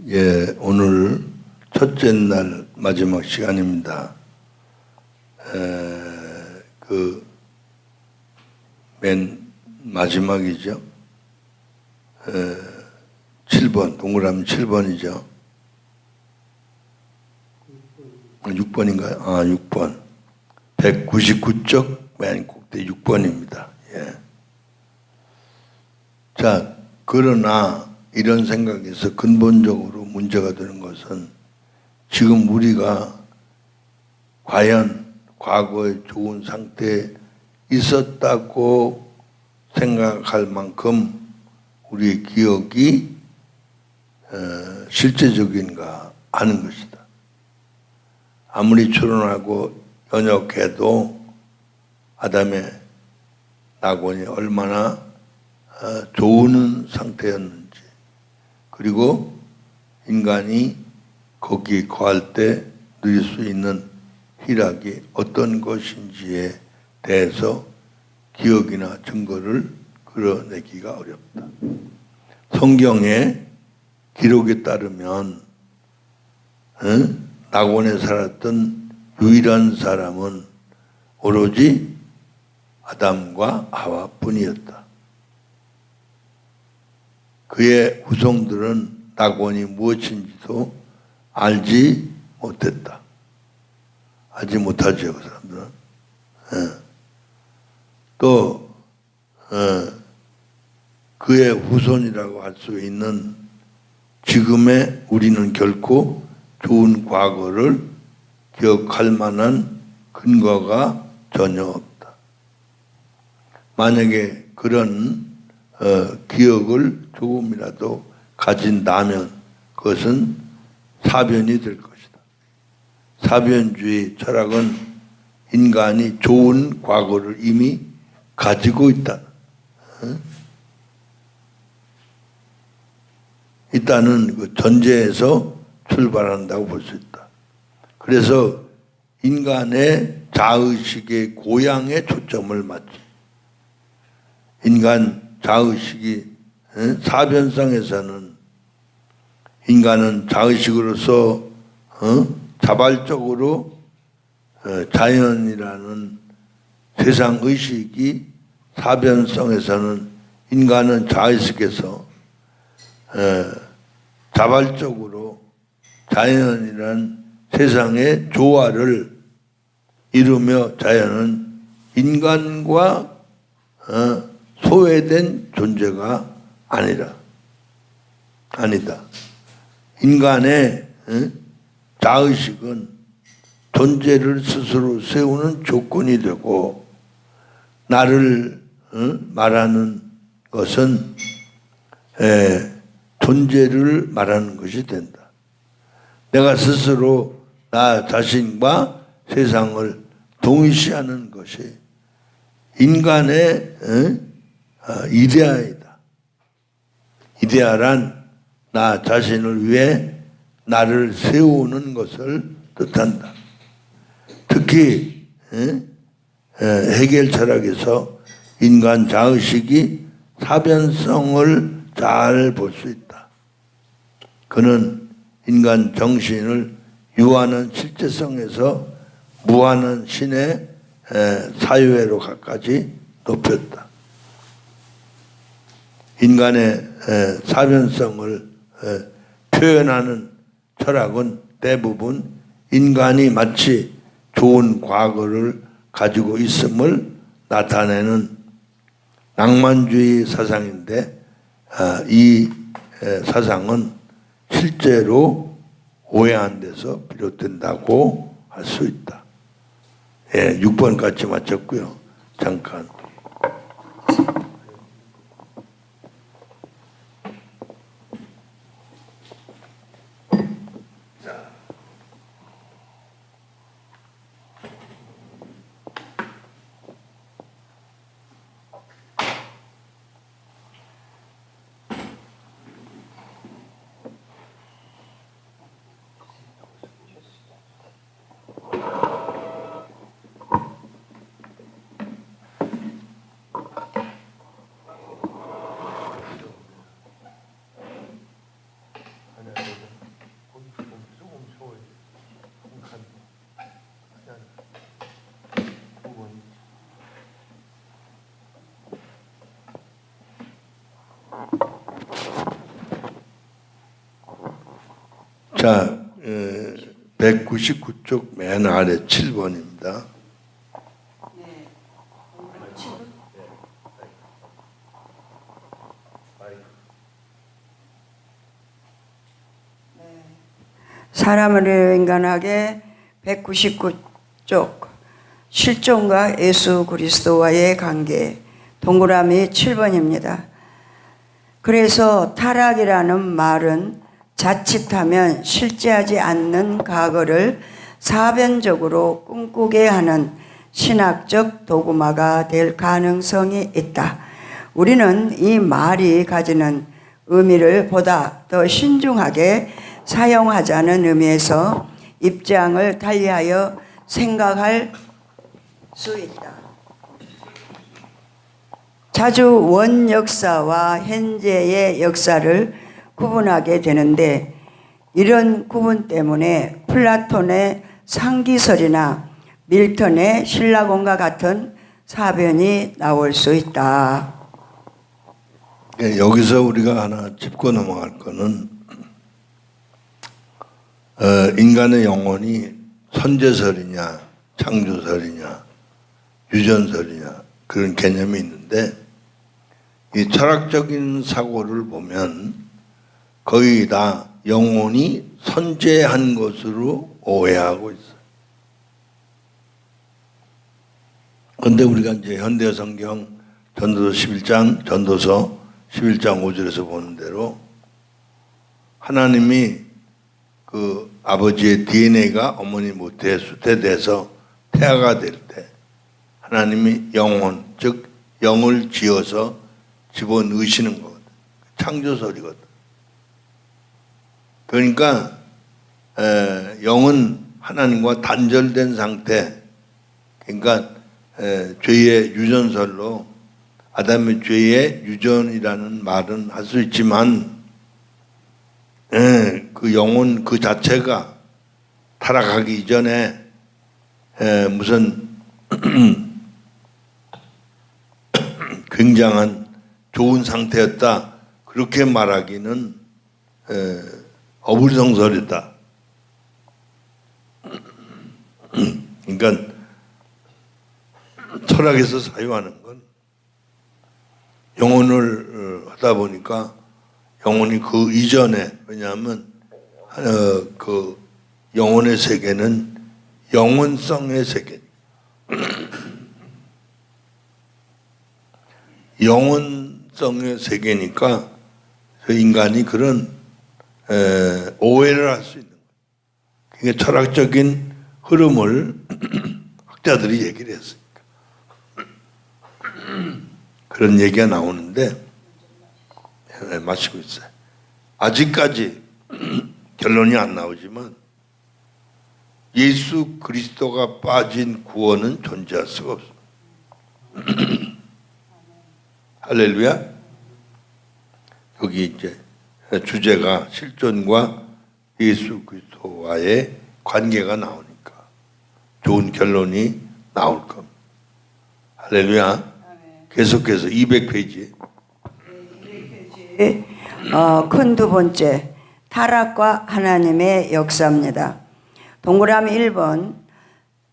예, 오늘 첫째 날 마지막 시간입니다. 맨 마지막이죠. 7번, 동그라미 7번이죠. 6번인가요? 6번. 199쪽 맨 꼭대 6번입니다. 예. 자, 그러나 이런 생각에서 근본적으로 문제가 되는 것은 지금 우리가 과연 과거에 좋은 상태에 있었다고 생각할 만큼 우리의 기억이 실제적인가 하는 것이다. 아무리 추론하고 연역해도 아담의 낙원이 얼마나 좋은 상태였는지, 그리고 인간이 거기에 거할 때 누릴 수 있는 희락이 어떤 것인지에 대해서 기억이나 증거를 끌어내기가 어렵다. 성경의 기록에 따르면 낙원에 살았던 유일한 사람은 오로지 아담과 하와뿐이었다. 그의 후손들은 낙원이 무엇인지도 알지 못했다. 알지 못하죠, 그 사람들은. 또 그의 후손이라고 할 수 있는 지금의 우리는 결코 좋은 과거를 기억할 만한 근거가 전혀 없다. 만약에 그런 기억을 조금이라도 가진다면 그것은 사변이 될 것이다. 사변주의 철학은 인간이 좋은 과거를 이미 가지고 있다. 일단은 그 전제에서 출발한다고 볼 수 있다. 그래서 인간의 자의식의 고양에 초점을 맞지. 인간 자의식이 사변성에서는 인간은 자의식으로서 자발적으로 자연이라는 세상 의식이, 사변성에서는 인간은 자의식에서 자발적으로 자연이라는 세상의 조화를 이루며 자연은 인간과 소외된 존재가 아니다. 인간의 자의식은 존재를 스스로 세우는 조건이 되고, 나를 말하는 것은 존재를 말하는 것이 된다. 내가 스스로 나 자신과 세상을 동일시하는 것이 인간의 이데아이다. 이데아란 나 자신을 위해 나를 세우는 것을 뜻한다. 특히 헤겔 철학에서 인간 자의식이 사변성을 잘 볼 수 있다. 그는 인간 정신을 유한한 실제성에서 무한한 신의 사유회로 가까지 높였다. 인간의 사변성을 표현하는 철학은 대부분 인간이 마치 좋은 과거를 가지고 있음을 나타내는 낭만주의 사상인데, 이 사상은 실제로 오해한 데서 비롯된다고 할 수 있다. 6번까지 마쳤고요. 잠깐. 자, 199쪽 맨 아래 7번입니다. 사람을 인간하게 199쪽 실존과 예수 그리스도와의 관계 동그라미 7번입니다. 그래서 타락이라는 말은 자칫하면 실제하지 않는 과거를 사변적으로 꿈꾸게 하는 신학적 도구마가 될 가능성이 있다. 우리는 이 말이 가지는 의미를 보다 더 신중하게 사용하자는 의미에서 입장을 달리하여 생각할 수 있다. 자주 원 역사와 현재의 역사를 구분하게 되는데 이런 구분 때문에 플라톤의 상기설이나 밀턴의 신라곤과 같은 사변이 나올 수 있다. 여기서 우리가 하나 짚고 넘어갈 거는 인간의 영혼이 선제설이냐 창조설이냐 유전설이냐 그런 개념이 있는데 이 철학적인 사고를 보면 거의 다 영혼이 선제한 것으로 오해하고 있어요. 그런데 우리가 이제 현대 성경 전도서 11장 5절에서 보는 대로 하나님이 그 아버지의 DNA가 어머니 모태에 수태돼서 태아가 될 때 하나님이 영혼 즉 영을 지어서 집어넣으시는 거거든. 창조설이거든. 그러니까 영은 하나님과 단절된 상태. 그러니까 죄의 유전설로 아담의 죄의 유전이라는 말은 할 수 있지만 그 영혼 그 자체가 타락하기 이전에 무슨 굉장한 좋은 상태였다 그렇게 말하기는 어불성설이다. 그러니까 철학에서 사유하는 건 영혼을 하다 보니까 영혼이 그 이전에 왜냐하면 그 영혼의 세계는 영혼성의 세계, 영혼성의 세계니까 인간이 그런 오해를 할 수 있는 거예요. 그게 철학적인 흐름을 학자들이 얘기를 했으니까 그런 얘기가 나오는데 마치고 있어요. 아직까지 결론이 안 나오지만 예수 그리스도가 빠진 구원은 존재할 수가 없습니다. 할렐루야. 여기 이제 주제가 실존과 예수 그리스도와의 관계가 나오니까 좋은 결론이 나올 겁니다. 할렐루야. 계속해서 200페이지. 큰 두 번째, 타락과 하나님의 역사입니다. 동그라미 1번,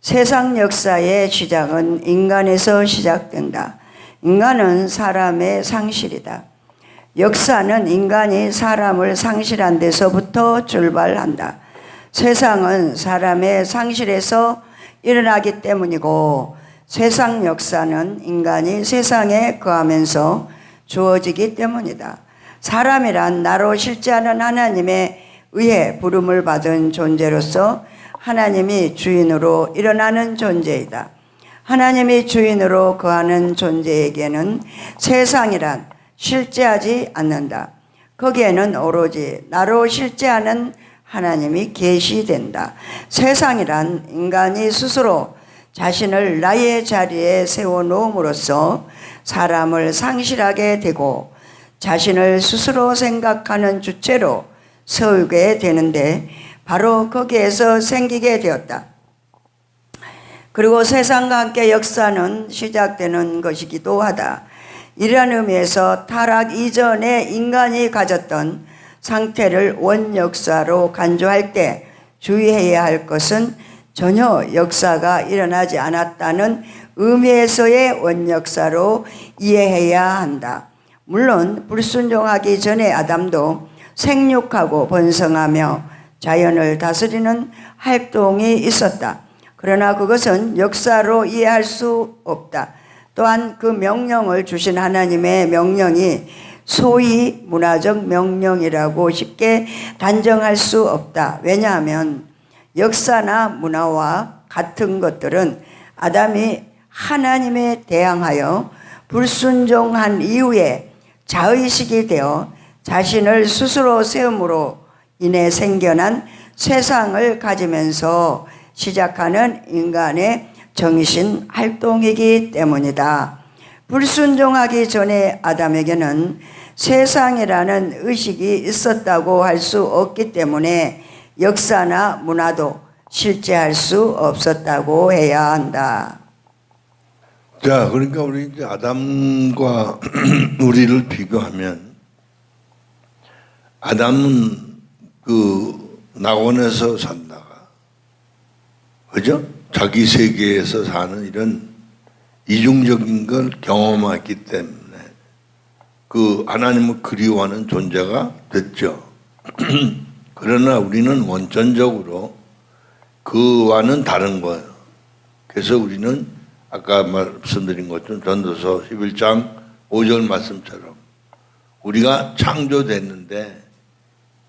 세상 역사의 시작은 인간에서 시작된다. 인간은 사람의 상실이다. 역사는 인간이 사람을 상실한 데서부터 출발한다. 세상은 사람의 상실에서 일어나기 때문이고 세상 역사는 인간이 세상에 거하면서 주어지기 때문이다. 사람이란 나로 실제하는 하나님에 의해 부름을 받은 존재로서 하나님이 주인으로 일어나는 존재이다. 하나님이 주인으로 거하는 존재에게는 세상이란 실제하지 않는다. 거기에는 오로지 나로 실제하는 하나님이 계시된다. 세상이란 인간이 스스로 자신을 나의 자리에 세워놓음으로써 사람을 상실하게 되고 자신을 스스로 생각하는 주체로 서게 되는데 바로 거기에서 생기게 되었다. 그리고 세상과 함께 역사는 시작되는 것이기도 하다. 이러한 의미에서 타락 이전에 인간이 가졌던 상태를 원역사로 간주할 때 주의해야 할 것은 전혀 역사가 일어나지 않았다는 의미에서의 원역사로 이해해야 한다. 물론 불순종하기 전에 아담도 생육하고 번성하며 자연을 다스리는 활동이 있었다. 그러나 그것은 역사로 이해할 수 없다. 또한 그 명령을 주신 하나님의 명령이 소위 문화적 명령이라고 쉽게 단정할 수 없다. 왜냐하면 역사나 문화와 같은 것들은 아담이 하나님에 대항하여 불순종한 이후에 자의식이 되어 자신을 스스로 세움으로 인해 생겨난 세상을 가지면서 시작하는 인간의 정신 활동이기 때문이다. 불순종하기 전에 아담에게는 세상이라는 의식이 있었다고 할 수 없기 때문에 역사나 문화도 실제할 수 없었다고 해야 한다. 자, 그러니까 우리 이제 아담과 우리를 비교하면 아담은 그 낙원에서 산다가, 그죠? 자기 세계에서 사는 이런 이중적인 걸 경험했기 때문에 그 하나님을 그리워하는 존재가 됐죠. 그러나 우리는 원천적으로 그와는 다른 거예요. 그래서 우리는 아까 말씀드린 것처럼 전도서 11장 5절 말씀처럼 우리가 창조됐는데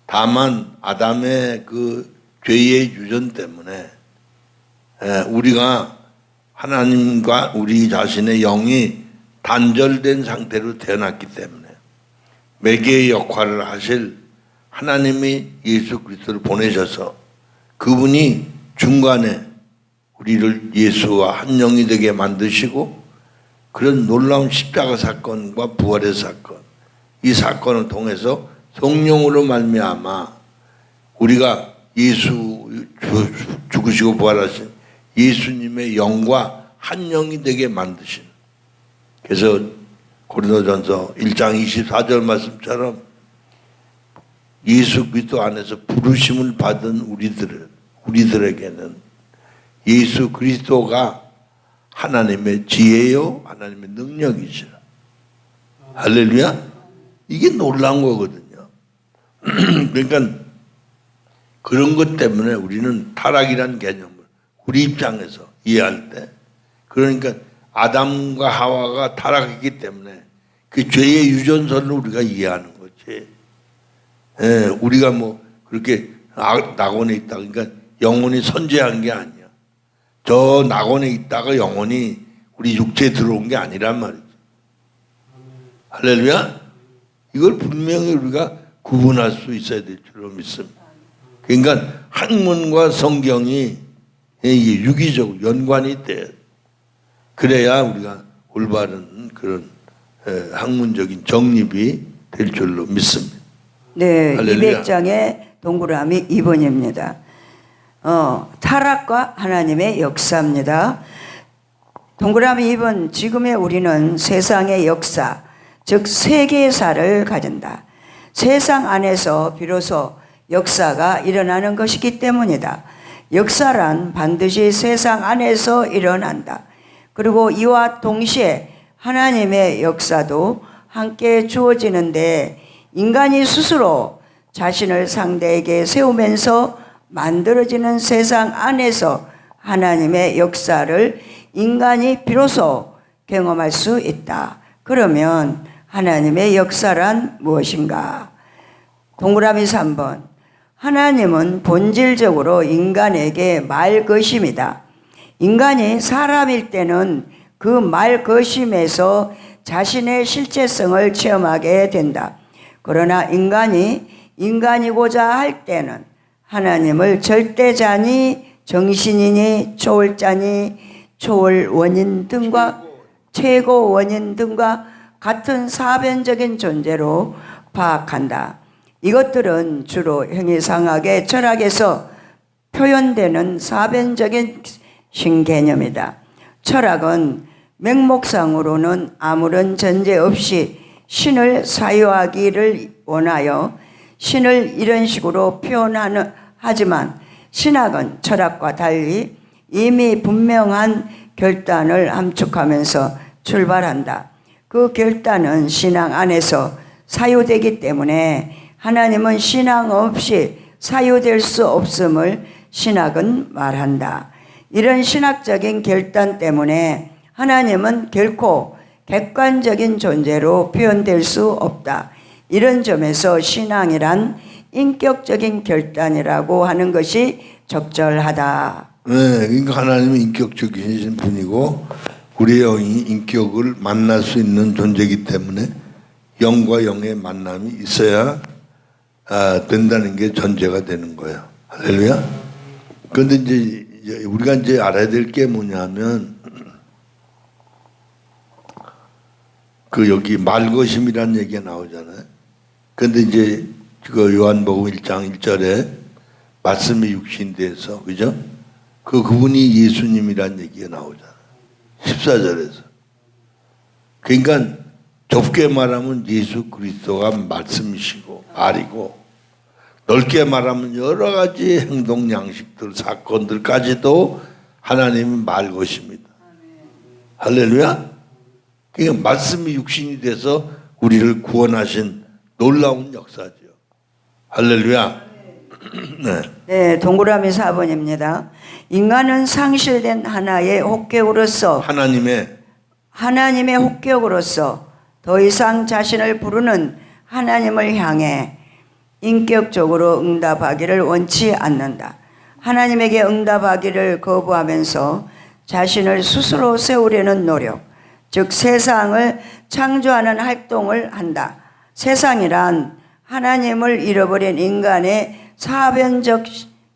다만 아담의 그 죄의 유전 때문에 우리가 하나님과 우리 자신의 영이 단절된 상태로 태어났기 때문에 매개의 역할을 하실 하나님이 예수 그리스도를 보내셔서 그분이 중간에 우리를 예수와 한 영이 되게 만드시고 그런 놀라운 십자가 사건과 부활의 사건, 이 사건을 통해서 성령으로 말미암아 우리가 예수 죽으시고 부활하신 예수님의 영과 한 영이 되게 만드신, 그래서 고린도전서 1장 24절 말씀처럼 예수 그리스도 안에서 부르심을 받은 우리들에게는 예수 그리스도가 하나님의 지혜요 하나님의 능력이죠. 할렐루야. 이게 놀라운 거거든요. 그러니까 그런 것 때문에 우리는 타락이라는 개념을 우리 입장에서 이해할 때, 그러니까 아담과 하와가 타락했기 때문에 그 죄의 유전선을 우리가 이해하는 거지. 우리가 뭐 그렇게 낙원에 있다, 그러니까 영혼이 선재한 게 아니야. 저 낙원에 있다가 영혼이 우리 육체에 들어온 게 아니란 말이죠. 할렐루야. 이걸 분명히 우리가 구분할 수 있어야 될 줄로 믿습니다. 그러니까 학문과 성경이 유기적으로 연관이 돼야 돼. 그래야 우리가 올바른 그런 학문적인 정립이 될 줄로 믿습니다. 네, 할렐루야. 200장의 동그라미 2번입니다. 타락과 하나님의 역사입니다. 동그라미 2번, 지금의 우리는 세상의 역사, 즉 세계사를 가진다. 세상 안에서 비로소 역사가 일어나는 것이기 때문이다. 역사란 반드시 세상 안에서 일어난다. 그리고 이와 동시에 하나님의 역사도 함께 주어지는데 인간이 스스로 자신을 상대에게 세우면서 만들어지는 세상 안에서 하나님의 역사를 인간이 비로소 경험할 수 있다. 그러면 하나님의 역사란 무엇인가? 동그라미 3번. 하나님은 본질적으로 인간에게 말것임이다. 인간이 사람일 때는 그 말것임에서 자신의 실제성을 체험하게 된다. 그러나 인간이 인간이고자 할 때는 하나님을 절대자니 정신이니 초월자니 초월 원인 등과 최고 원인 등과 같은 사변적인 존재로 파악한다. 이것들은 주로 형이상학의 철학에서 표현되는 사변적인 신개념이다. 철학은 맹목상으로는 아무런 전제 없이 신을 사유하기를 원하여 신을 이런 식으로 하지만 신학은 철학과 달리 이미 분명한 결단을 함축하면서 출발한다. 그 결단은 신앙 안에서 사유되기 때문에 하나님은 신앙 없이 사유될 수 없음을 신학은 말한다. 이런 신학적인 결단 때문에 하나님은 결코 객관적인 존재로 표현될 수 없다. 이런 점에서 신앙이란 인격적인 결단이라고 하는 것이 적절하다. 네, 그러니까 하나님은 인격적이신 분이고 우리의 영이 인격을 만날 수 있는 존재이기 때문에 영과 영의 만남이 있어야 된다는 게 전제가 되는 거예요. 할렐루야. 그런데 이제 우리가 이제 알아야 될 게 뭐냐면 그 여기 말것임이라는 얘기가 나오잖아요. 그런데 이제 그 요한복음 1장 1절에 말씀이 육신 돼서 그죠? 그분이 예수님이라는 얘기가 나오잖아요. 14절에서. 그러니까 좁게 말하면 예수 그리스도가 말씀이시고 말이고 넓게 말하면 여러 가지 행동 양식들 사건들까지도 하나님은 말 것입니다. 할렐루야. 그러니까 말씀이 육신이 돼서 우리를 구원하신 놀라운 역사죠. 할렐루야. 네. 네, 동그라미 4번입니다. 인간은 상실된 하나의 혹격으로서 하나님의 혹격으로서 더 이상 자신을 부르는 하나님을 향해 인격적으로 응답하기를 원치 않는다. 하나님에게 응답하기를 거부하면서 자신을 스스로 세우려는 노력, 즉 세상을 창조하는 활동을 한다. 세상이란 하나님을 잃어버린 인간의 사변적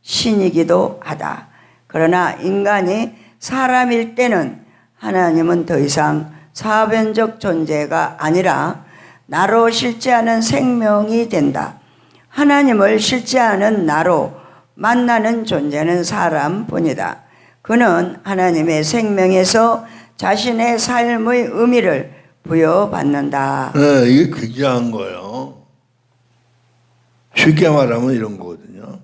신이기도 하다. 그러나 인간이 사람일 때는 하나님은 더 이상 사변적 존재가 아니라 나로 실제하는 생명이 된다. 하나님을 실제하는 나로 만나는 존재는 사람뿐이다. 그는 하나님의 생명에서 자신의 삶의 의미를 부여받는다. 네, 이게 굉장한 거예요. 쉽게 말하면 이런 거거든요.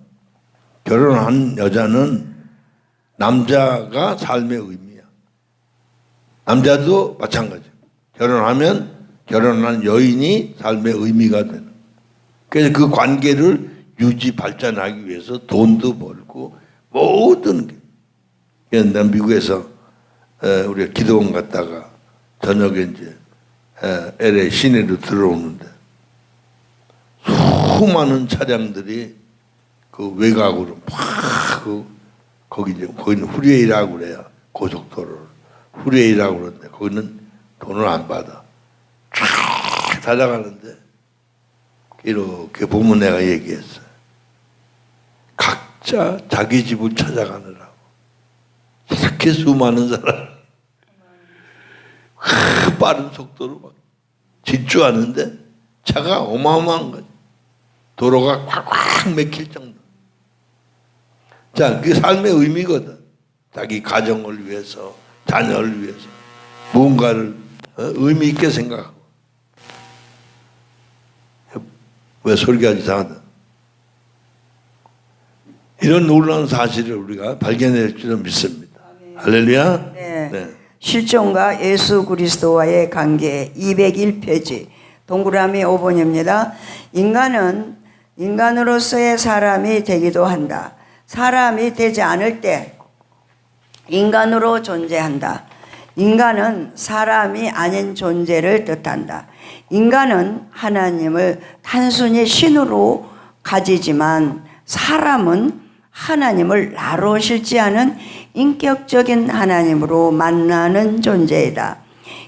결혼한 여자는 남자가 삶의 의미야. 남자도 마찬가지. 결혼하면 결혼한 여인이 삶의 의미가 되는. 그래서 그 관계를 유지 발전하기 위해서 돈도 벌고 모든 게. 난 미국에서 우리가 기도원 갔다가 저녁에 이제 LA 시내로 들어오는데 수많은 차량들이 그 외곽으로 거기는 후레이라고 그래요. 고속도로를 후레이라고 그러는데 거기는 돈을 안 받아. 쫙 달려가는데 이렇게 보면 내가 얘기했어요. 각자 자기 집을 찾아가느라고 이렇게 수많은 사람 빠른 속도로 막 질주하는데 차가 어마어마한 거지. 도로가 꽉꽉 막힐 정도. 자, 그게 삶의 의미거든. 자기 가정을 위해서, 자녀를 위해서 무언가를 의미 있게 생각하고. 왜 소리가 이상하다. 이런 놀라운 사실을 우리가 발견할 줄은 믿습니다. 할렐루야. 네. 네. 실존과 예수 그리스도와의 관계 201페이지 동그라미 5번입니다. 인간은 인간으로서의 사람이 되기도 한다. 사람이 되지 않을 때 인간으로 존재한다. 인간은 사람이 아닌 존재를 뜻한다. 인간은 하나님을 단순히 신으로 가지지만 사람은 하나님을 나로 실제하는 인격적인 하나님으로 만나는 존재이다.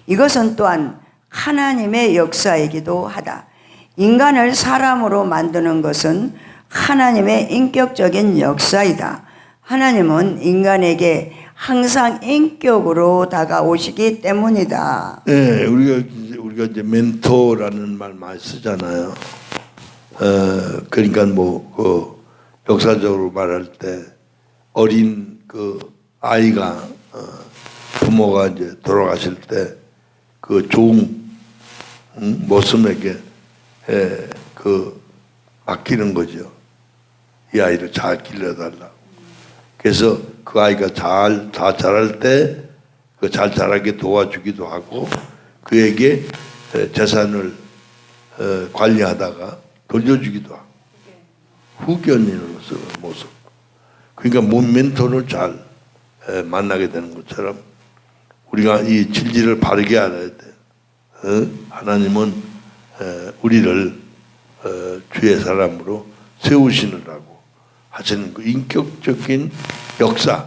이것은 또한 하나님의 역사이기도 하다. 인간을 사람으로 만드는 것은 하나님의 인격적인 역사이다. 하나님은 인간에게 항상 인격으로 다가오시기 때문이다. 네, 우리가 이제 멘토라는 말 많이 쓰잖아요. 그러니까 그 역사적으로 말할 때 어린 그 아이가 부모가 이제 돌아가실 때 그 좋은 모습에게 그 맡기는 거죠. 이 아이를 잘 길러달라고. 그래서 그 아이가 잘 자랄 때 그 잘 자라게 도와주기도 하고 그에게 재산을 관리하다가 돌려주기도 하고 후견인으로서 모습. 그러니까 멘토를 잘 만나게 되는 것처럼 우리가 이 진리를 바르게 알아야 돼. 하나님은 우리를 주의 사람으로 세우시느라고 하시는 그 인격적인 역사,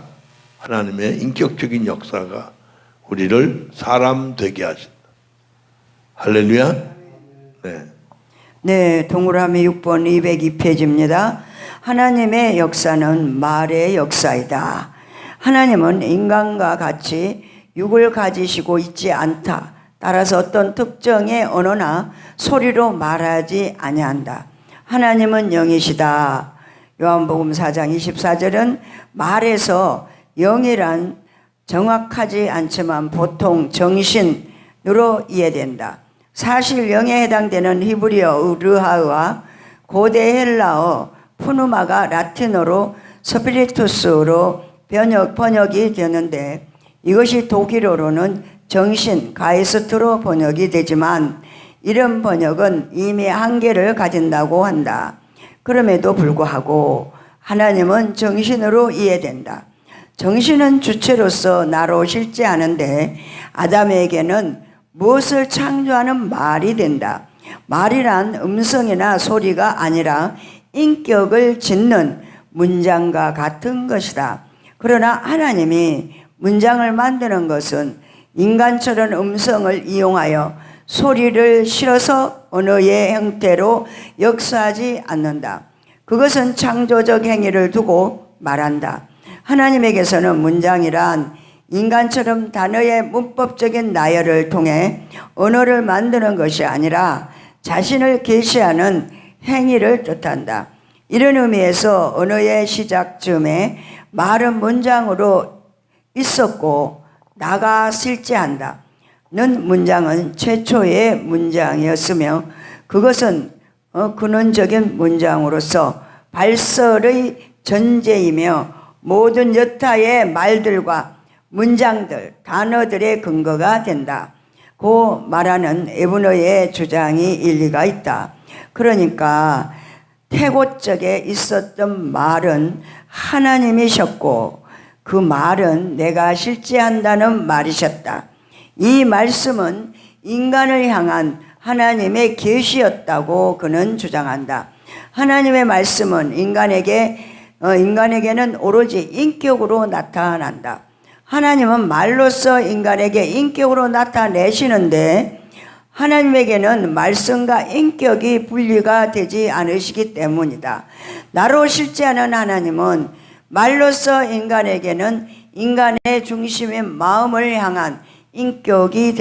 하나님의 인격적인 역사가 우리를 사람 되게 하신다. 할렐루야. 네. 네, 동그라미 6번 202페이지입니다. 하나님의 역사는 말의 역사이다. 하나님은 인간과 같이 육을 가지시고 있지 않다. 따라서 어떤 특정의 언어나 소리로 말하지 아니한다. 하나님은 영이시다. 요한복음 4장 24절은 말에서 영이란 정확하지 않지만 보통 정신으로 이해된다. 사실 영에 해당되는 히브리어 르하와 고대 헬라어 푸누마가 라틴어로 스피리투스로 번역이 되는데 이것이 독일어로는 정신, 가이스트로 번역이 되지만 이런 번역은 이미 한계를 가진다고 한다. 그럼에도 불구하고 하나님은 정신으로 이해된다. 정신은 주체로서 나로 실제하는데 아담에게는 무엇을 창조하는 말이 된다. 말이란 음성이나 소리가 아니라 인격을 짓는 문장과 같은 것이다. 그러나 하나님이 문장을 만드는 것은 인간처럼 음성을 이용하여 소리를 실어서 언어의 형태로 역사하지 않는다. 그것은 창조적 행위를 두고 말한다. 하나님에게서는 문장이란 인간처럼 단어의 문법적인 나열을 통해 언어를 만드는 것이 아니라 자신을 계시하는 행위를 뜻한다. 이런 의미에서 언어의 시작쯤에 말은 문장으로 있었고 나가 실제한다. 는 문장은 최초의 문장이었으며 그것은 근원적인 문장으로서 발설의 전제이며 모든 여타의 말들과 문장들, 단어들의 근거가 된다. 고 말하는 에브너의 주장이 일리가 있다. 그러니까 태고적에 있었던 말은 하나님이셨고 그 말은 내가 실제한다는 말이셨다. 이 말씀은 인간을 향한 하나님의 계시였다고 그는 주장한다. 하나님의 말씀은 인간에게는 오로지 인격으로 나타난다. 하나님은 말로써 인간에게 인격으로 나타내시는데 하나님에게는 말씀과 인격이 분리가 되지 않으시기 때문이다. 나로 실제하는 하나님은 말로써 인간에게는 인간의 중심인 마음을 향한 인격이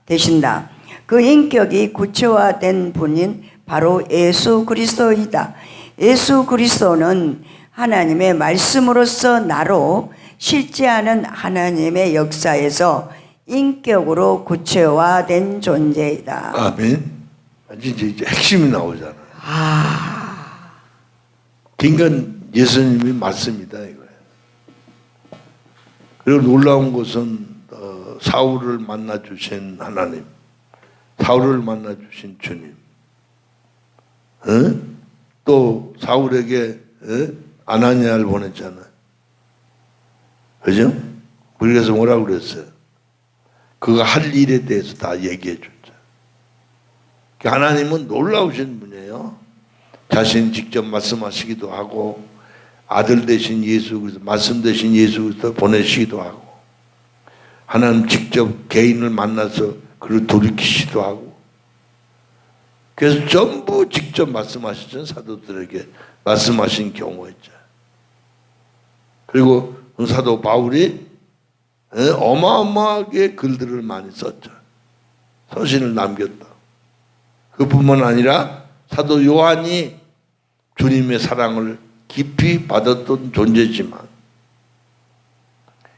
되신다. 그 인격이 구체화된 분인 바로 예수 그리스도이다. 예수 그리스도는 하나님의 말씀으로서 나로 실제하는 하나님의 역사에서 인격으로 구체화된 존재이다. 아멘. 이제 핵심이 나오잖아요. 그러니까 예수님이 맞습니다 이거예요. 그리고 놀라운 것은 사울을 만나 주신 하나님, 사울을 만나 주신 주님, 또 사울에게 아나니아를 보냈잖아요. 그죠? 그래서 뭐라고 그랬어요? 그가 할 일에 대해서 다 얘기해 줬죠. 하나님은 놀라우신 분이에요. 자신 직접 말씀하시기도 하고 아들 되신 예수 그리스도, 말씀 되신 예수 그리스도 보내시기도 하고 하나님 직접 개인을 만나서 그를 돌이키시기도 하고 그래서 전부 직접 말씀하시던 사도들에게 말씀하신 경우가 있죠. 그리고 사도 바울이 어마어마하게 글들을 많이 썼죠. 서신을 남겼다. 그뿐만 아니라 사도 요한이 주님의 사랑을 깊이 받았던 존재지만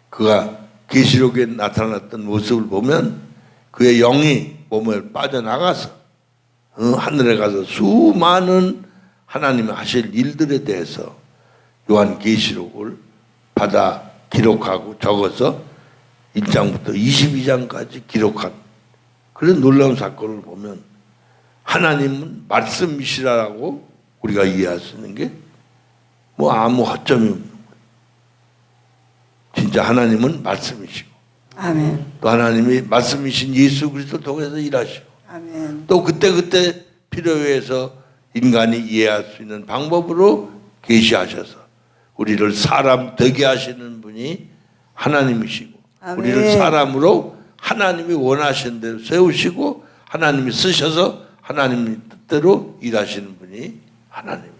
그가 계시록에 나타났던 모습을 보면 그의 영이 몸을 빠져나가서 하늘에 가서 수많은 하나님이 하실 일들에 대해서 요한 계시록을 받아 기록하고 적어서 1장부터 22장까지 기록한 그런 놀라운 사건을 보면 하나님은 말씀이시라고 우리가 이해할 수 있는 게 뭐 아무 허점이 없는 거예요. 진짜 하나님은 말씀이시고 아멘. 또 하나님이 말씀이신 예수 그리스도를 통해서 일하시고 아멘. 또 그때그때 필요에 의해서 인간이 이해할 수 있는 방법으로 계시하셔서 우리를 사람 되게 하시는 분이 하나님이시고 아멘. 우리를 사람으로 하나님이 원하시는 대로 세우시고 하나님이 쓰셔서 하나님 뜻대로 일하시는 분이 하나님이시죠.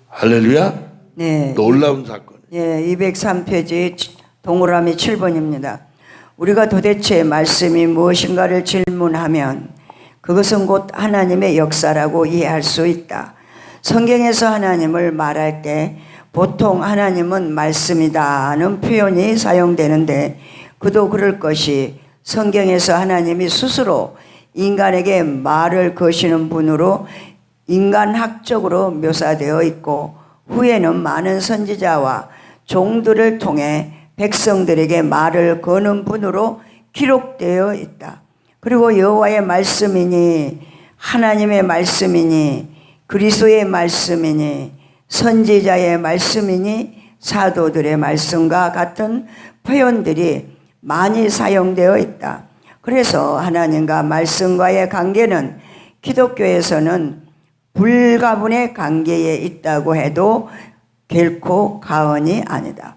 할렐루야. 네. 놀라운 사건. 예, 203페이지 동그라미 7번입니다. 우리가 도대체 말씀이 무엇인가를 질문하면 그것은 곧 하나님의 역사라고 이해할 수 있다. 성경에서 하나님을 말할 때 보통 하나님은 말씀이다는 표현이 사용되는데 그도 그럴 것이 성경에서 하나님이 스스로 인간에게 말을 거시는 분으로 인간학적으로 묘사되어 있고 후에는 많은 선지자와 종들을 통해 백성들에게 말을 거는 분으로 기록되어 있다. 그리고 여호와의 말씀이니 하나님의 말씀이니 그리스도의 말씀이니 선지자의 말씀이니 사도들의 말씀과 같은 표현들이 많이 사용되어 있다. 그래서 하나님과 말씀과의 관계는 기독교에서는 불가분의 관계에 있다고 해도 결코 과언이 아니다.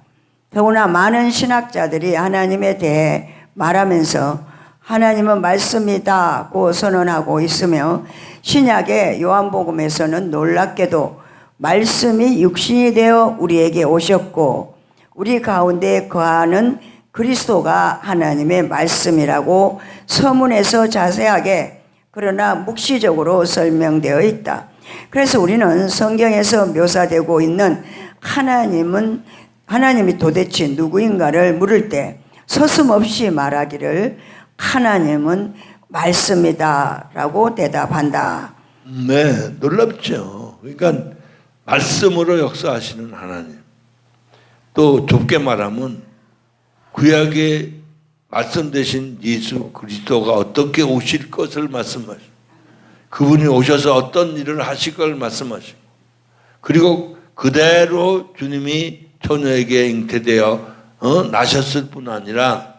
더구나 많은 신학자들이 하나님에 대해 말하면서 하나님은 말씀이다고 선언하고 있으며 신약의 요한복음에서는 놀랍게도 말씀이 육신이 되어 우리에게 오셨고 우리 가운데 거하는 그리스도가 하나님의 말씀이라고 서문에서 자세하게 그러나 묵시적으로 설명되어 있다. 그래서 우리는 성경에서 묘사되고 있는 하나님이 도대체 누구인가를 물을 때 서슴없이 말하기를 하나님은 말씀이다라고 대답한다. 네, 놀랍죠. 그러니까 말씀으로 역사하시는 하나님. 또 좁게 말하면 구약에 말씀 대신 예수 그리스도가 어떻게 오실 것을 말씀하시고 그분이 오셔서 어떤 일을 하실 걸 말씀하시고 그리고 그대로 주님이 처녀에게 잉태되어 나셨을 뿐 아니라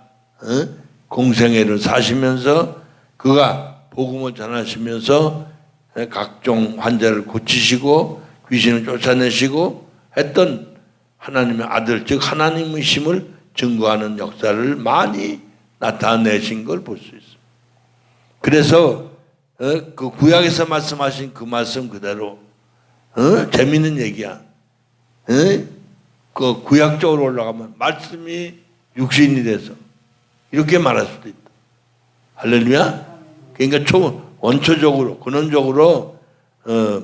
공생애를 사시면서 그가 복음을 전하시면서 각종 환자를 고치시고 귀신을 쫓아내시고 했던 하나님의 아들 즉 하나님이심을 증거하는 역사를 많이 나타내신 걸 볼 수 있습니다. 그래서 그 구약에서 말씀하신 그 말씀 그대로 재미있는 얘기야. 그 구약적으로 올라가면 말씀이 육신이 돼서 이렇게 말할 수도 있다. 할렐루야. 그러니까 원초적으로 근원적으로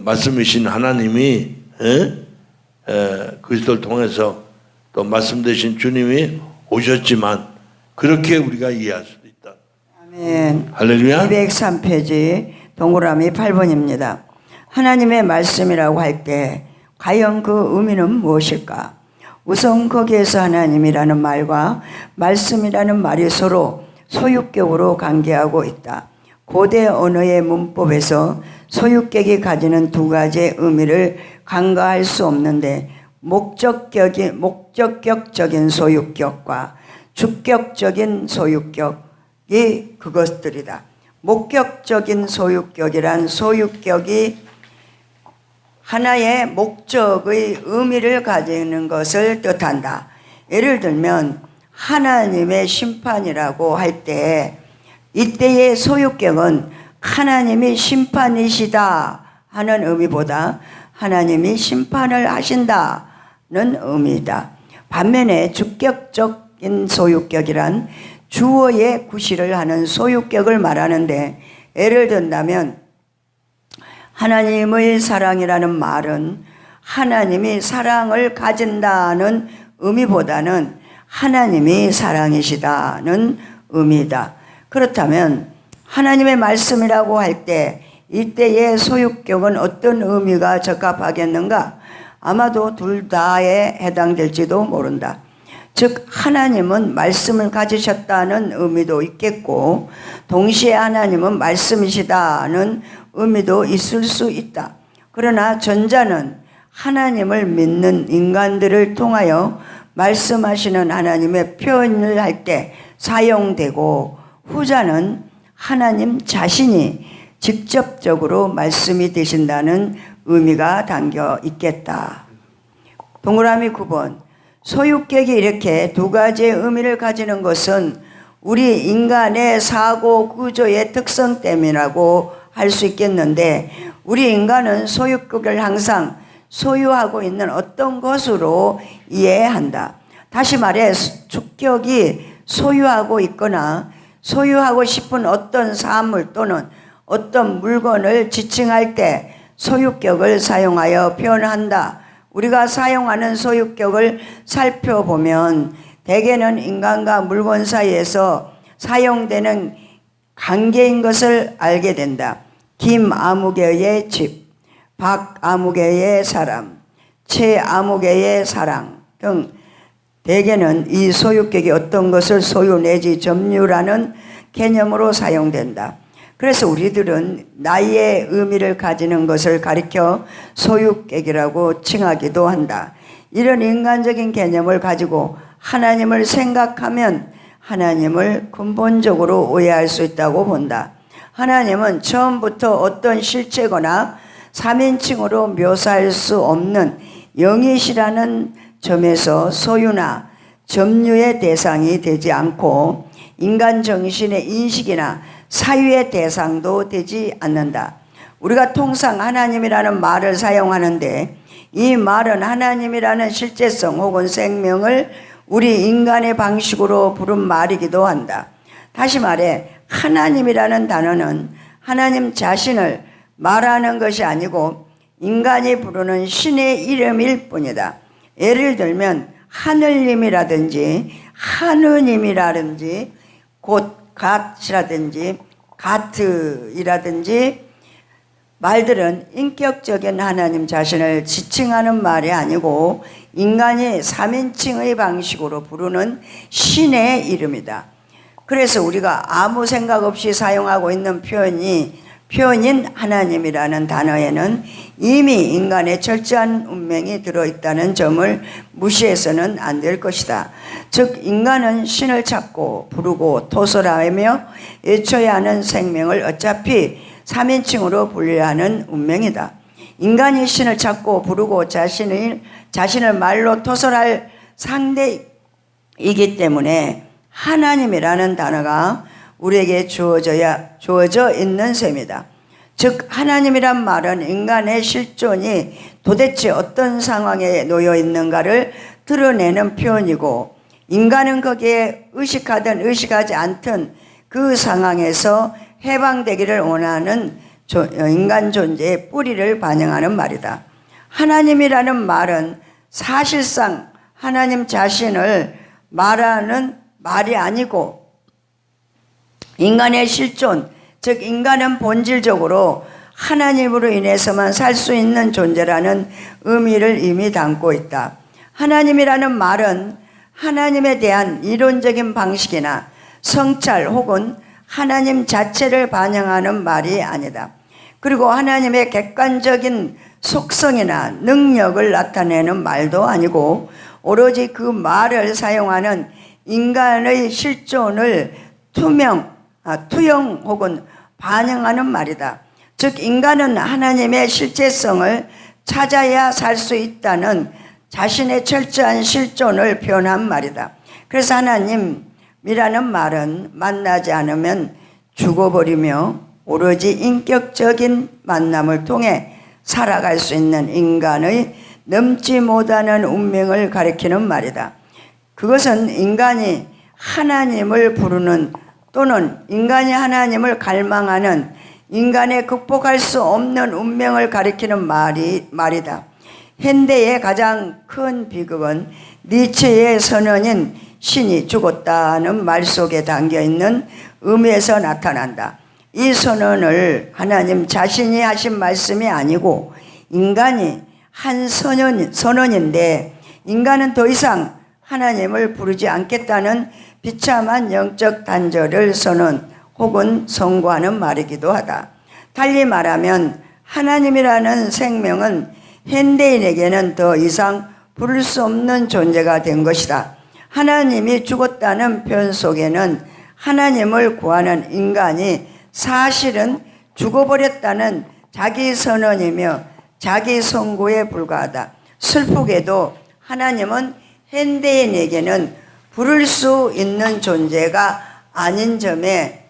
말씀이신 하나님이 그리스도를 통해서 또 말씀 되신 주님이 오셨지만 그렇게 우리가 이해할 수도 있다. 아멘. 할렐루야. 203페이지 동그라미 8번입니다. 하나님의 말씀이라고 할 때 과연 그 의미는 무엇일까? 우선 거기에서 하나님이라는 말과 말씀이라는 말이 서로 소유격으로 관계하고 있다. 고대 언어의 문법에서 소유격이 가지는 두 가지의 의미를 간과할 수 없는데 목적격적인 소유격과 주격적인 소유격이 그것들이다. 목격적인 소유격이란 소유격이 하나의 목적의 의미를 가지는 것을 뜻한다. 예를 들면 하나님의 심판이라고 할 때 이때의 소유격은 하나님이 심판이시다 하는 의미보다 하나님이 심판을 하신다는 의미다. 반면에 주격적인 소유격이란 주어의 구실을 하는 소유격을 말하는데 예를 든다면 하나님의 사랑이라는 말은 하나님이 사랑을 가진다는 의미보다는 하나님이 사랑이시다는 의미다. 그렇다면 하나님의 말씀이라고 할 때 이때의 소유격은 어떤 의미가 적합하겠는가? 아마도 둘 다에 해당될지도 모른다. 즉 하나님은 말씀을 가지셨다는 의미도 있겠고 동시에 하나님은 말씀이시다는 의미도 있을 수 있다. 그러나 전자는 하나님을 믿는 인간들을 통하여 말씀하시는 하나님의 표현을 할 때 사용되고 후자는 하나님 자신이 직접적으로 말씀이 되신다는 의미가 담겨 있겠다. 동그라미 9번. 소유격이 이렇게 두 가지의 의미를 가지는 것은 우리 인간의 사고 구조의 특성 때문이라고 할 수 있겠는데 우리 인간은 소유격을 항상 소유하고 있는 어떤 것으로 이해한다. 다시 말해 주격이 소유하고 있거나 소유하고 싶은 어떤 사물 또는 어떤 물건을 지칭할 때 소유격을 사용하여 표현한다. 우리가 사용하는 소유격을 살펴보면 대개는 인간과 물건 사이에서 사용되는 관계인 것을 알게 된다. 김아무개의 집, 박아무개의 사람, 최아무개의 사랑 등 대개는 이 소유격이 어떤 것을 소유 내지 점유라는 개념으로 사용된다. 그래서 우리들은 나이의 의미를 가지는 것을 가리켜 소유격이라고 칭하기도 한다. 이런 인간적인 개념을 가지고 하나님을 생각하면 하나님을 근본적으로 오해할 수 있다고 본다. 하나님은 처음부터 어떤 실체거나 3인칭으로 묘사할 수 없는 영이시라는 점에서 소유나 점유의 대상이 되지 않고 인간 정신의 인식이나 사유의 대상도 되지 않는다. 우리가 통상 하나님이라는 말을 사용하는데 이 말은 하나님이라는 실제성 혹은 생명을 우리 인간의 방식으로 부른 말이기도 한다. 다시 말해 하나님이라는 단어는 하나님 자신을 말하는 것이 아니고 인간이 부르는 신의 이름일 뿐이다. 예를 들면 하늘님이라든지 하느님이라든지 곧 갓이라든지 가트이라든지 말들은 인격적인 하나님 자신을 지칭하는 말이 아니고 인간이 3인칭의 방식으로 부르는 신의 이름이다. 그래서 우리가 아무 생각 없이 사용하고 있는 표현인 하나님이라는 단어에는 이미 인간의 철저한 운명이 들어있다는 점을 무시해서는 안 될 것이다. 즉 인간은 신을 찾고 부르고 토설하며 애초야 하는 생명을 어차피 3인칭으로 분류하는 운명이다. 인간이 신을 찾고 부르고 자신을 말로 토설할 상대이기 때문에 하나님이라는 단어가 우리에게 주어져 있는 셈이다. 즉 하나님이란 말은 인간의 실존이 도대체 어떤 상황에 놓여 있는가를 드러내는 표현이고 인간은 거기에 의식하든 의식하지 않든 그 상황에서 해방되기를 원하는 인간 존재의 뿌리를 반영하는 말이다. 하나님이라는 말은 사실상 하나님 자신을 말하는 말이 아니고 인간의 실존, 즉 인간은 본질적으로 하나님으로 인해서만 살 수 있는 존재라는 의미를 이미 담고 있다. 하나님이라는 말은 하나님에 대한 이론적인 방식이나 성찰 혹은 하나님 자체를 반영하는 말이 아니다. 그리고 하나님의 객관적인 속성이나 능력을 나타내는 말도 아니고 오로지 그 말을 사용하는 인간의 실존을 투영 혹은 반영하는 말이다. 즉 인간은 하나님의 실제성을 찾아야 살 수 있다는 자신의 철저한 실존을 표현한 말이다. 그래서 하나님이라는 말은 만나지 않으면 죽어버리며 오로지 인격적인 만남을 통해 살아갈 수 있는 인간의 넘지 못하는 운명을 가리키는 말이다. 그것은 인간이 하나님을 부르는 또는 인간이 하나님을 갈망하는 인간의 극복할 수 없는 운명을 가리키는 말이다. 현대의 가장 큰 비극은 니체의 선언인 신이 죽었다는 말 속에 담겨 있는 의미에서 나타난다. 이 선언을 하나님 자신이 하신 말씀이 아니고 인간이 한 선언인데, 인간은 더 이상 하나님을 부르지 않겠다는 비참한 영적 단절을 선언 혹은 선고하는 말이기도 하다. 달리 말하면 하나님이라는 생명은 현대인에게는 더 이상 부를 수 없는 존재가 된 것이다. 하나님이 죽었다는 표현 속에는 하나님을 구하는 인간이 사실은 죽어버렸다는 자기 선언이며 자기 선고에 불과하다. 슬프게도 하나님은 현대인에게는 부를 수 있는 존재가 아닌 점에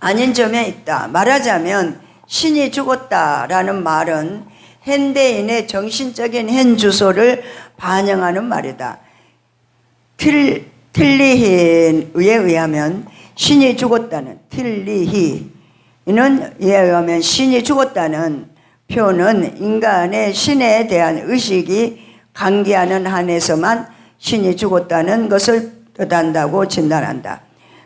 있다. 말하자면 신이 죽었다라는 말은 현대인의 정신적인 현주소를 반영하는 말이다. 틸리히에 의하면 신이 죽었다는, 틸리히는 이에 의하면 신이 죽었다는 표현은 인간의 신에 대한 의식이 강기하는 한에서만 신이 죽었다는 것을 뜻한다고 진단한다.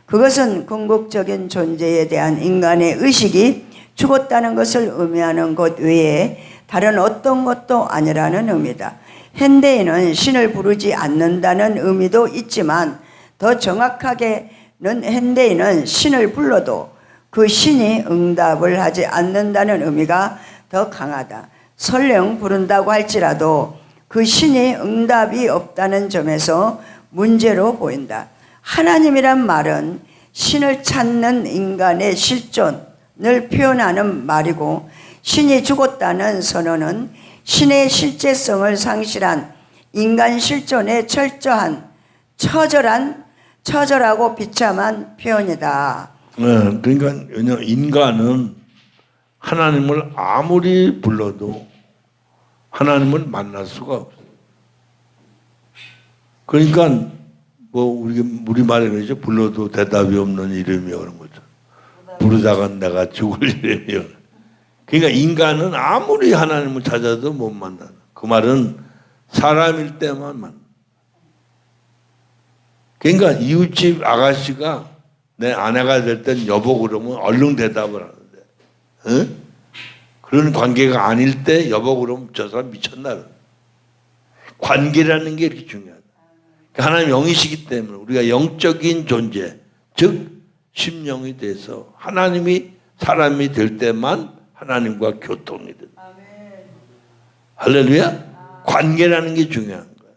그것은 궁극적인 존재에 대한 인간의 의식이 죽었다는 것을 의미하는 것 외에 다른 어떤 것도 아니라는 의미다. 현대인은 신을 부르지 않는다는 의미도 있지만 더 정확하게는 현대인은 신을 불러도 그 신이 응답을 하지 않는다는 의미가 더 강하다. 설령 부른다고 할지라도 그 신이 응답이 없다는 점에서 문제로 보인다. 하나님이란 말은 신을 찾는 인간의 실존을 표현하는 말이고, 신이 죽었다는 선언은 신의 실제성을 상실한 인간 실존의 처절하고 비참한 표현이다. 그러니까 인간은 하나님을 아무리 불러도 하나님을 만날 수가 없어요. 그러니까 뭐 우리 말에 그러죠. 불러도 대답이 없는 이름이요, 그런 거죠. 부르다가 내가 죽을 이름이요. 그러니까 인간은 아무리 하나님을 찾아도 못 만나. 그 말은 사람일 때만 만나. 그러니까 이웃집 아가씨가 내 아내가 될 땐 여보 그러면 얼른 대답을 하는데, 응? 그런 관계가 아닐 때 여보 그러면 저 사람 미쳤나. 관계라는 게 이렇게 중요하다. 하나님 영이시기 때문에 우리가 영적인 존재, 즉 심령이 돼서 하나님이 사람이 될 때만 하나님과 교통이 된다. 할렐루야. 관계라는 게 중요한 거야.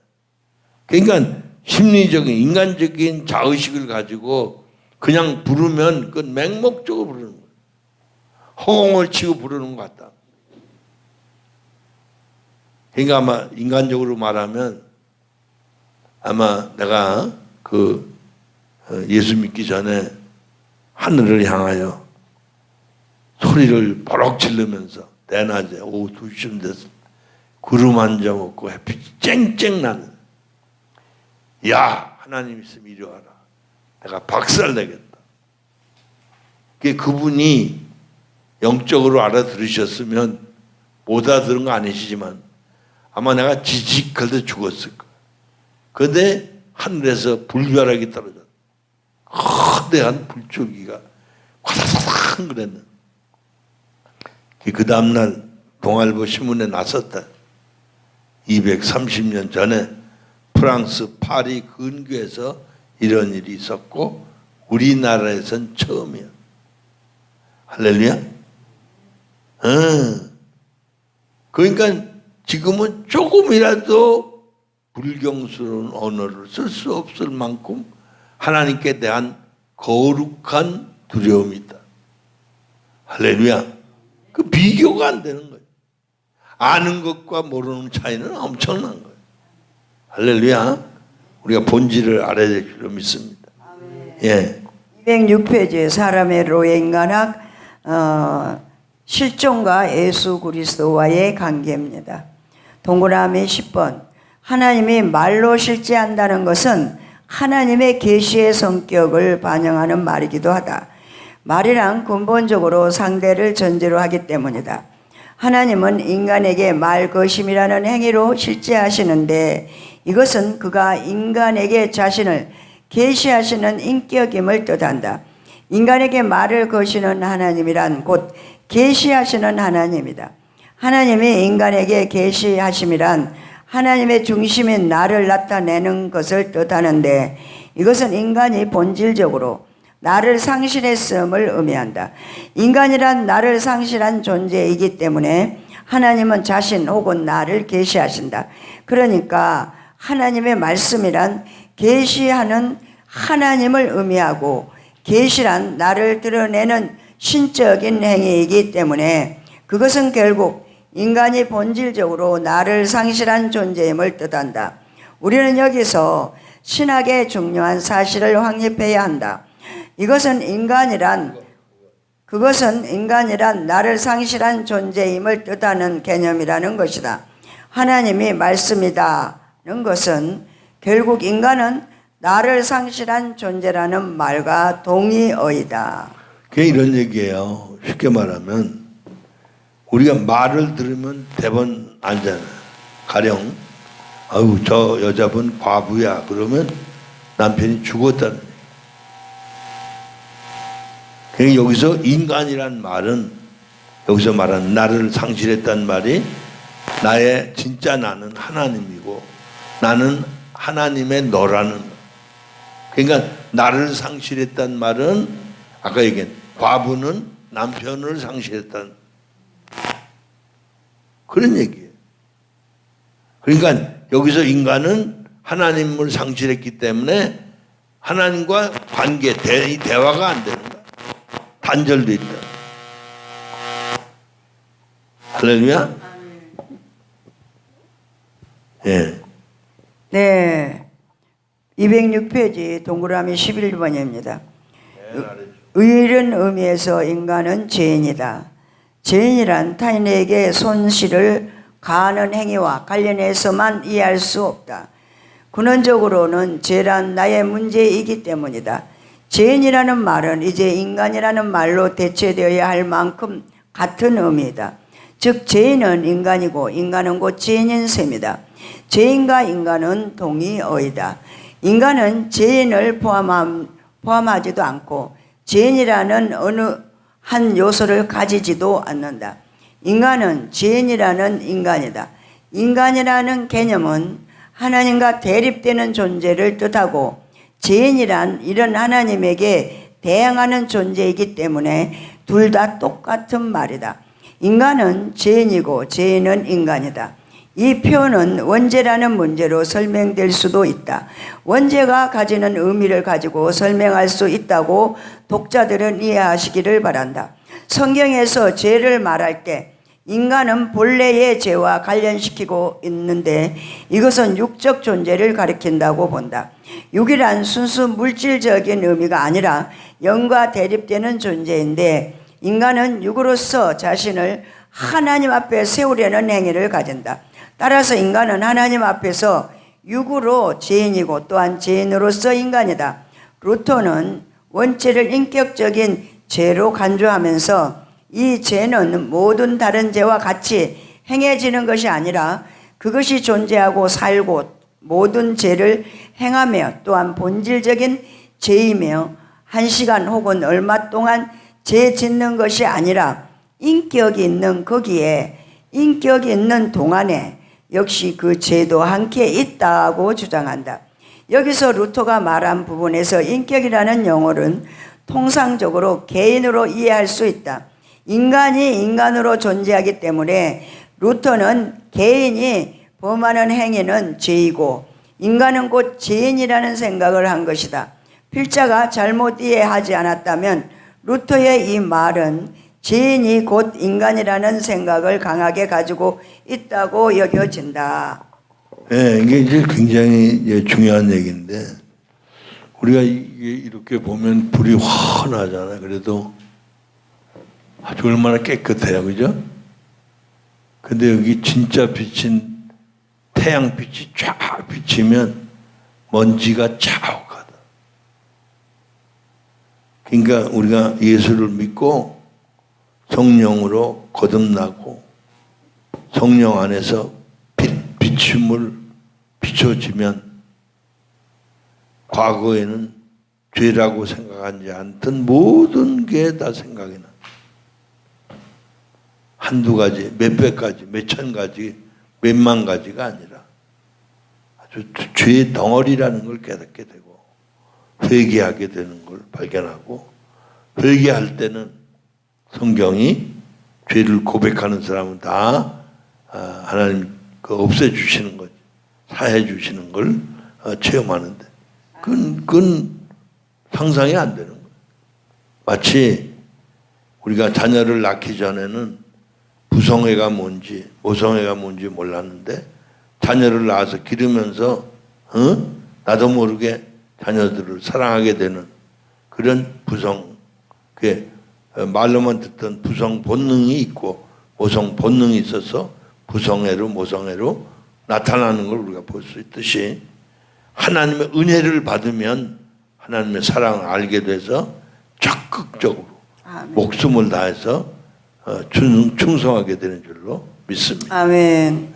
그러니까 심리적인 인간적인 자의식을 가지고 그냥 부르면 그건 맹목적으로 부르는 거야. 허공을 치고 부르는 것 같다. 그러니까 아마 인간적으로 말하면 아마 내가 예수 믿기 전에 하늘을 향하여 소리를 버럭 지르면서 대낮에 오후 2시쯤 됐을 때 구름 한 점 없고 햇빛이 쨍쨍 나는, 야 하나님 있으면 이리 와라, 내가 박살내겠다. 그분이 영적으로 알아들으셨으면 못 알아들은 거 아니시지만 아마 내가 지직할 때 죽었을 거야. 그런데 하늘에서 불벼락이 떨어졌다. 거대한 불줄기가 화사삭 그랬는데 그 다음날 동아일보 신문에 났었다. 230년 전에 프랑스 파리 근교에서 이런 일이 있었고 우리나라에선 처음이야. 할렐루야. 그러니까 지금은 조금이라도 불경스러운 언어를 쓸 수 없을 만큼 하나님께 대한 거룩한 두려움이 있다. 할렐루야. 그 비교가 안 되는 거예요. 아는 것과 모르는 차이는 엄청난 거예요. 할렐루야. 우리가 본질을 알아야 될 줄로 믿습니다. 예. 206페이지에 사람의 로행간학 실존과 예수 그리스도와의 관계입니다. 동그라미 10번. 하나님이 말로 실제한다는 것은 하나님의 계시의 성격을 반영하는 말이기도 하다. 말이란 근본적으로 상대를 전제로 하기 때문이다. 하나님은 인간에게 말 거심이라는 행위로 실제하시는데 이것은 그가 인간에게 자신을 계시하시는 인격임을 뜻한다. 인간에게 말을 거시는 하나님이란 곧 계시하시는 하나님이다. 하나님이 인간에게 계시하심이란 하나님의 중심인 나를 나타내는 것을 뜻하는데 이것은 인간이 본질적으로 나를 상실했음을 의미한다. 인간이란 나를 상실한 존재이기 때문에 하나님은 자신 혹은 나를 계시하신다. 그러니까 하나님의 말씀이란 계시하는 하나님을 의미하고 계시란 나를 드러내는 신적인 행위이기 때문에 그것은 결국 인간이 본질적으로 나를 상실한 존재임을 뜻한다. 우리는 여기서 신학의 중요한 사실을 확립해야 한다. 그것은 인간이란 나를 상실한 존재임을 뜻하는 개념이라는 것이다. 하나님이 말씀이다는 것은 결국 인간은 나를 상실한 존재라는 말과 동의어이다. 그게 이런 얘기예요. 쉽게 말하면 우리가 말을 들으면 대번 알잖아요. 가령 아유 저 여자분 과부야 그러면 남편이 죽었다는 얘기. 그러니까 여기서 인간이란 말은 여기서 말하는 나를 상실했단 말이 나의 진짜 나는 하나님이고 나는 하나님의 너라는 거. 그러니까 나를 상실했단 말은 아까 얘기한 과부는 남편을 상실했다는 그런 얘기예요. 그러니까 여기서 인간은 하나님을 상실했기 때문에 하나님과 관계, 대화가 안 되는 거야. 단절돼 있다. 할렐루야? 예. 네. 206페이지 동그라미 11번입니다. 의인 의미에서 인간은 죄인이다. 죄인이란 타인에게 손실을 가하는 행위와 관련해서만 이해할 수 없다. 근원적으로는 죄란 나의 문제이기 때문이다. 죄인이라는 말은 이제 인간이라는 말로 대체되어야 할 만큼 같은 의미이다. 즉 죄인은 인간이고 인간은 곧 죄인인 셈이다. 죄인과 인간은 동의어이다. 인간은 죄인을 포함하지도 않고 죄인이라는 어느 한 요소를 가지지도 않는다. 인간은 죄인이라는 인간이다. 인간이라는 개념은 하나님과 대립되는 존재를 뜻하고 죄인이란 이런 하나님에게 대항하는 존재이기 때문에 둘 다 똑같은 말이다. 인간은 죄인이고 죄인은 인간이다. 이 표현은 원죄라는 문제로 설명될 수도 있다. 원죄가 가지는 의미를 가지고 설명할 수 있다고 독자들은 이해하시기를 바란다. 성경에서 죄를 말할 때 인간은 본래의 죄와 관련시키고 있는데 이것은 육적 존재를 가리킨다고 본다. 육이란 순수 물질적인 의미가 아니라 영과 대립되는 존재인데 인간은 육으로서 자신을 하나님 앞에 세우려는 행위를 가진다. 따라서 인간은 하나님 앞에서 육으로 죄인이고 또한 죄인으로서 인간이다. 루터는 원죄를 인격적인 죄로 간주하면서 이 죄는 모든 다른 죄와 같이 행해지는 것이 아니라 그것이 존재하고 살고 모든 죄를 행하며 또한 본질적인 죄이며 한 시간 혹은 얼마 동안 죄 짓는 것이 아니라 인격이 있는 거기에 인격이 있는 동안에 역시 그 죄도 함께 있다고 주장한다. 여기서 루터가 말한 부분에서 인격이라는 용어는 통상적으로 개인으로 이해할 수 있다. 인간이 인간으로 존재하기 때문에 루터는 개인이 범하는 행위는 죄이고 인간은 곧 죄인이라는 생각을 한 것이다. 필자가 잘못 이해하지 않았다면 루터의 이 말은 죄인이 곧 인간이라는 생각을 강하게 가지고 있다고 여겨진다. 네, 이게 이제 굉장히 중요한 얘기인데 우리가 이렇게 보면 불이 환하잖아요. 그래도 아주 얼마나 깨끗해요, 그죠? 근데 여기 진짜 빛인 태양빛이 쫙 비치면 먼지가 자욱하다. 그러니까 우리가 예수를 믿고 성령으로 거듭나고 성령 안에서 비춤을 비춰지면 과거에는 죄라고 생각하지 않던 모든 게 다 생각이 나. 한두 가지, 몇백 가지, 몇천 가지, 몇만 가지가 아니라 아주 죄의 덩어리라는 걸 깨닫게 되고 회개하게 되는 걸 발견하고, 회개할 때는 성경이 죄를 고백하는 사람은 다 하나님 없애주시는 거지, 사해주시는 걸 체험하는데 그건 상상이 안 되는 거예요. 마치 우리가 자녀를 낳기 전에는 부성애가 뭔지 모성애가 뭔지 몰랐는데 자녀를 낳아서 기르면서 나도 모르게 자녀들을 사랑하게 되는 그런 말로만 듣던 부성 본능이 있고 모성 본능이 있어서 부성애로 모성애로 나타나는 걸 우리가 볼 수 있듯이, 하나님의 은혜를 받으면 하나님의 사랑을 알게 돼서 적극적으로 목숨을 다해서 충성하게 되는 줄로 믿습니다. 아멘.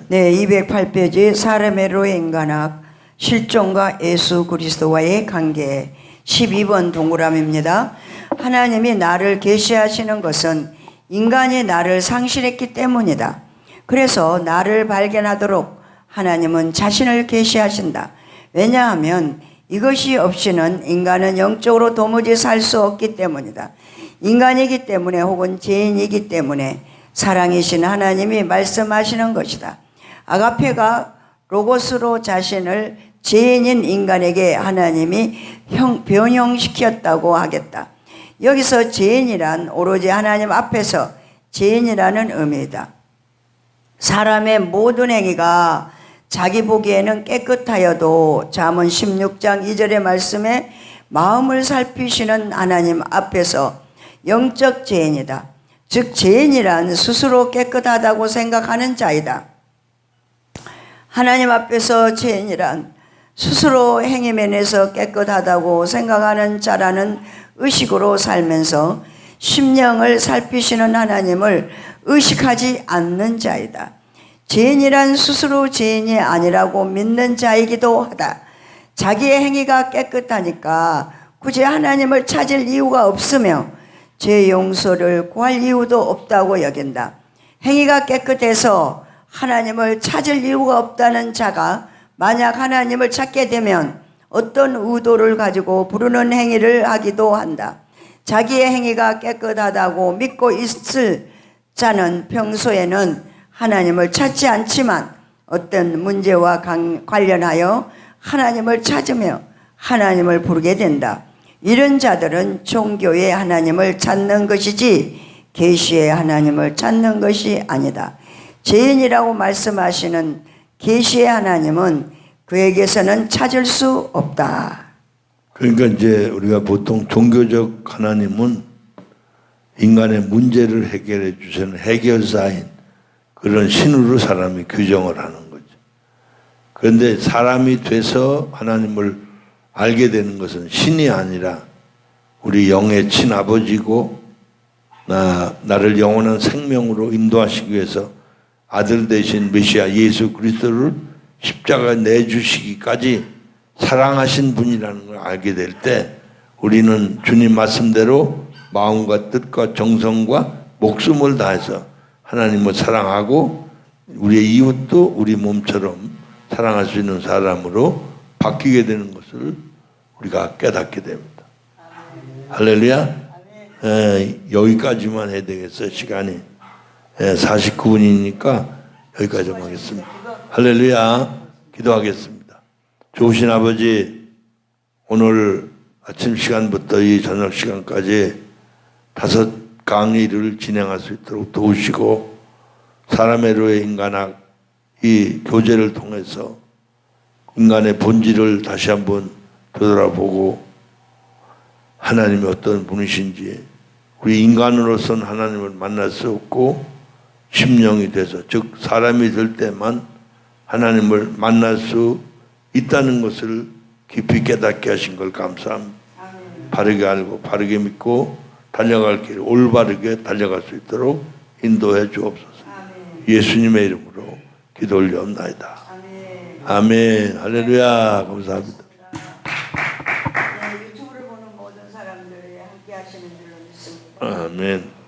네, 208페이지 사람의 로의 인간학, 실존과 예수 그리스도와의 관계, 12번 동그라미입니다. 하나님이 나를 계시하시는 것은 인간이 나를 상실했기 때문이다. 그래서 나를 발견하도록 하나님은 자신을 계시하신다. 왜냐하면 이것이 없이는 인간은 영적으로 도무지 살 수 없기 때문이다. 인간이기 때문에 혹은 죄인이기 때문에 사랑이신 하나님이 말씀하시는 것이다. 아가페가 로고스로 자신을 죄인인 인간에게 하나님이 변형시켰다고 하겠다. 여기서 죄인이란 오로지 하나님 앞에서 죄인이라는 의미이다. 사람의 모든 행위가 자기 보기에는 깨끗하여도 잠언 16장 2절의 말씀에 마음을 살피시는 하나님 앞에서 영적 죄인이다. 즉 죄인이란 스스로 깨끗하다고 생각하는 자이다. 하나님 앞에서 죄인이란 스스로 행위 면에서 깨끗하다고 생각하는 자라는 의식으로 살면서 심령을 살피시는 하나님을 의식하지 않는 자이다. 죄인이란 스스로 죄인이 아니라고 믿는 자이기도 하다. 자기의 행위가 깨끗하니까 굳이 하나님을 찾을 이유가 없으며 죄 용서를 구할 이유도 없다고 여긴다. 행위가 깨끗해서 하나님을 찾을 이유가 없다는 자가 만약 하나님을 찾게 되면 어떤 의도를 가지고 부르는 행위를 하기도 한다. 자기의 행위가 깨끗하다고 믿고 있을 자는 평소에는 하나님을 찾지 않지만 어떤 문제와 관련하여 하나님을 찾으며 하나님을 부르게 된다. 이런 자들은 종교의 하나님을 찾는 것이지 계시의 하나님을 찾는 것이 아니다. 죄인이라고 말씀하시는 계시의 하나님은 그에게서는 찾을 수 없다. 그러니까 이제 우리가 보통 종교적 하나님은 인간의 문제를 해결해 주시는 해결사인 그런 신으로 사람이 규정을 하는 거죠. 그런데 사람이 돼서 하나님을 알게 되는 것은 신이 아니라 우리 영의 친아버지고 나를 영원한 생명으로 인도하시기 위해서 아들 되신 메시아 예수 그리스도를 십자가에 내주시기까지 사랑하신 분이라는 걸 알게 될 때 우리는 주님 말씀대로 마음과 뜻과 정성과 목숨을 다해서 하나님을 사랑하고 우리의 이웃도 우리 몸처럼 사랑할 수 있는 사람으로 바뀌게 되는 것을 우리가 깨닫게 됩니다. 할렐루야. 여기까지만 해야 되겠어요. 시간이 49분이니까 여기까지만 하겠습니다. 할렐루야. 기도하겠습니다. 좋으신 아버지, 오늘 아침 시간부터 이 저녁 시간까지 5 강의를 진행할 수 있도록 도우시고 사람의 로의 인간학 이 교제를 통해서 인간의 본질을 다시 한번 되돌아보고 하나님이 어떤 분이신지, 우리 인간으로서는 하나님을 만날 수 없고 심령이 돼서, 즉 사람이 될 때만 하나님을 만날 수 있다는 것을 깊이 깨닫게 하신 걸 감사합니다. 바르게 알고 바르게 믿고 달려갈 길 올바르게 달려갈 수 있도록 인도해 주옵소서. 예수님의 이름으로 기도 올려옵나이다. 아멘. 할렐루야. 감사합니다. 네, 유튜브를 보는 모든 사람들이 함께 하시는 줄로 믿습니다. 아멘.